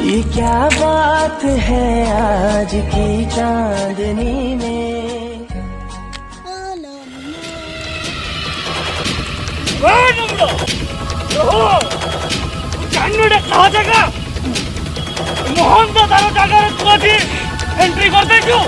ये क्या बात है आज की चांदनी में। कहा जगह मोहन दादार जगह तू आज एंट्री कर दे क्यों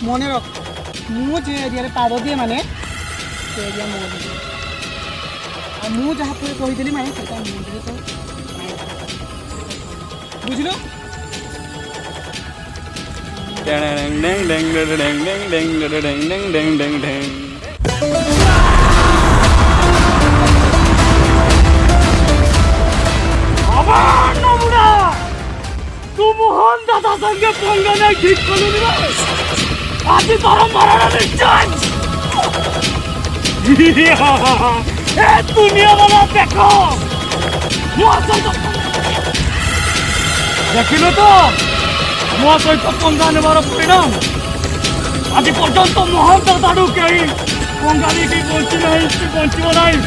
মনে রাখ ମୁଁ যে এরিয়াରେ ପାଦ ଦିଏ ମାନେ ସେ ଏରିଆ ମୋ ଦିଏ ଆଉ ମୁଁ ଯାହା କହିଦେଲି ମାନେ ସେଟା ମୋ ଦିଏ ତ ବୁଝିଲ तू मोहन दादा संगे पंगा नहीं ठीक करूंगी आज गरम मारा दुनिया वाला देखो देखिल तो मो सहित पंगा नेबार परिणाम आज पर्यंत मोहन दादा कहीं पंगा नहीं बंची नहीं बंचब नहीं